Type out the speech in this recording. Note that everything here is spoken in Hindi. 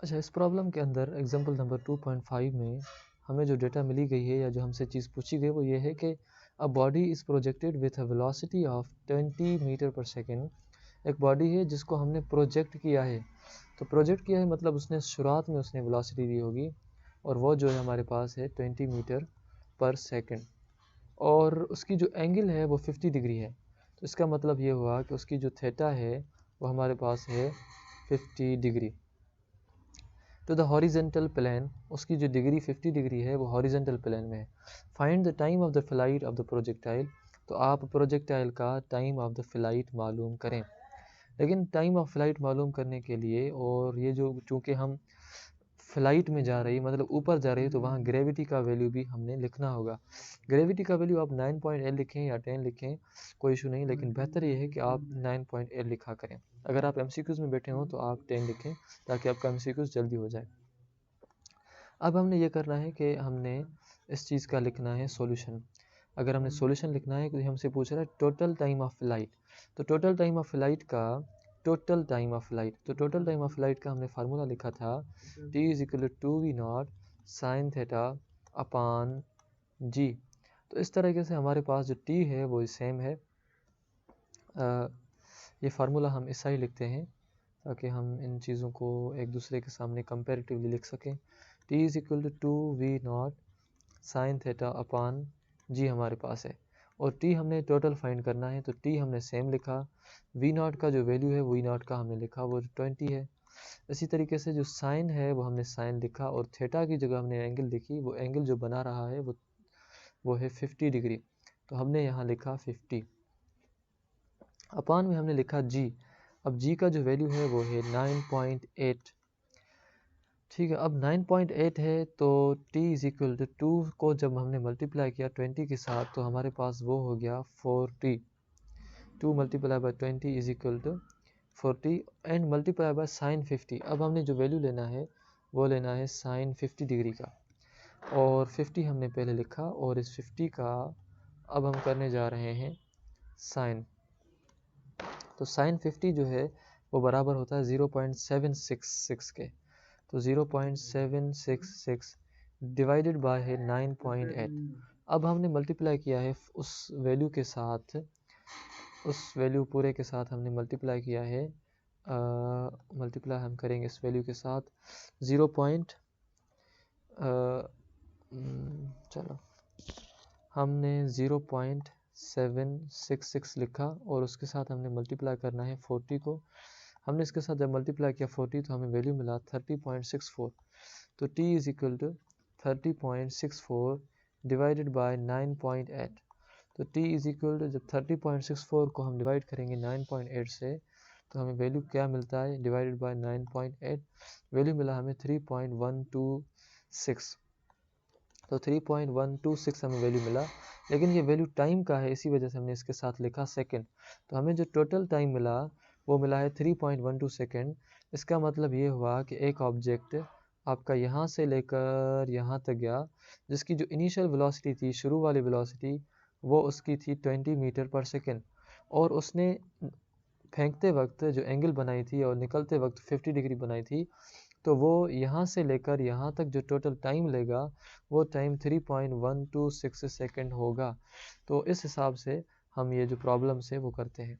अच्छा, इस प्रॉब्लम के अंदर एग्जांपल नंबर 2.5 में हमें जो डेटा मिली गई है या जो हमसे चीज़ पूछी गई वो ये है कि a body is projected with a velocity of 20 meter per second. एक बॉडी है जिसको हमने प्रोजेक्ट किया है। तो प्रोजेक्ट किया है मतलब उसने शुरुआत में उसने वेलोसिटी दी होगी और वो जो है हमारे पास है 20 मीटर पर सेकेंड, और उसकी जो एंगल है वो 50 डिग्री है। तो इसका मतलब ये हुआ कि उसकी जो थीटा है वो हमारे पास है 50 डिग्री। तो द हॉरिजेंटल प्लेन, उसकी जो डिग्री 50 डिग्री है वो हॉरिजेंटल प्लेन में है। Find the time of the flight of the projectile, तो आप प्रोजेक्टाइल का टाइम ऑफ द फ्लाइट मालूम करें। लेकिन टाइम ऑफ फ्लाइट मालूम करने के लिए, और ये जो चूँकि हम फ्लाइट में जा रही है मतलब ऊपर जा रही है, तो वहाँ ग्रेविटी का वैल्यू भी हमने लिखना होगा। ग्रेविटी का वैल्यू आप 9.8 लिखें या 10 लिखें कोई इशू नहीं, लेकिन बेहतर ये है कि आप 9.8 लिखा करें। अगर आप एमसीक्यूज़ में बैठे हों तो आप 10 लिखें ताकि आपका एमसीक्यूज़ जल्दी हो जाए। अब हमने ये करना है कि हमने इस चीज़ का लिखना है सॉल्यूशन। अगर हमने सॉल्यूशन लिखना है तो हमसे पूछ रहा है टोटल टाइम ऑफ फ्लाइट। तो टोटल टाइम ऑफ फ्लाइट का टोटल टाइम ऑफ फ्लाइट का हमने फार्मूला लिखा था t is equal to v not sine theta upon g. तो इस तरीके से हमारे पास जो t है वो सेम है। ये फार्मूला हम ऐसा ही लिखते हैं ताकि हम इन चीज़ों को एक दूसरे के सामने कंपेरेटिवली लिख सकें। t is equal to 2v not sine theta upon g हमारे पास है, और t हमने टोटल फाइंड करना है। तो t हमने सेम लिखा, v नॉट का जो वैल्यू है v नॉट का हमने लिखा वो 20 है। इसी तरीके से जो साइन है वो हमने साइन लिखा, और थीटा की जगह हमने एंगल लिखी। वो एंगल जो बना रहा है वो है 50 डिग्री, तो हमने यहाँ लिखा 50। अपान में हमने लिखा g। अब g का जो वैल्यू है वो है 9.8। ठीक है, अब 9.8 है तो t इज इक्वल टू 2 को जब हमने मल्टीप्लाई किया 20 के साथ तो हमारे पास वो हो गया 40। 2 multiply by 20 is equal to 40 and multiply by sine 50। अब हमने जो वैल्यू लेना है वो लेना है साइन 50 डिग्री का, और 50 हमने पहले लिखा, और इस 50 का अब हम करने जा रहे हैं साइन। तो साइन 50 जो है वो बराबर होता है 0.766 के। तो 0.766 डिवाइडेड बाय है 9.8। अब हमने मल्टीप्लाई किया है उस वैल्यू के साथ, उस वैल्यू पूरे के साथ हमने मल्टीप्लाई किया है। मल्टीप्लाई हम करेंगे इस वैल्यू के साथ 0. चलो हमने 0.766 लिखा, और उसके साथ हमने मल्टीप्लाई करना है 40 को। हमने इसके साथ जब मल्टीप्लाई किया 40 तो हमें वैल्यू मिला 30.64। तो t is equal to 30.64 divided by 9.8। तो t इज इक्वल टू जब 30.64 को हम डिवाइड करेंगे 9.8 से तो हमें वैल्यू क्या मिलता है, डिवाइडेड बाय 9.8 वैल्यू मिला हमें 3.126। तो 3.126 हमें वैल्यू मिला, लेकिन ये वैल्यू टाइम का है इसी वजह से हमने इसके साथ लिखा सेकंड। तो हमें जो टोटल टाइम मिला वो मिला है 3.12 सेकंड। इसका मतलब ये हुआ कि एक ऑब्जेक्ट आपका यहाँ से लेकर यहाँ तक गया, जिसकी जो इनिशियल वेलोसिटी थी, शुरू वाली वेलोसिटी, वो उसकी थी 20 मीटर पर सेकंड, और उसने फेंकते वक्त जो एंगल बनाई थी और निकलते वक्त 50 डिग्री बनाई थी। तो वो यहाँ से लेकर यहाँ तक जो टोटल टाइम लेगा वो टाइम 3.126 सेकंड होगा। तो इस हिसाब से हम ये जो प्रॉब्लम्स है वो करते हैं।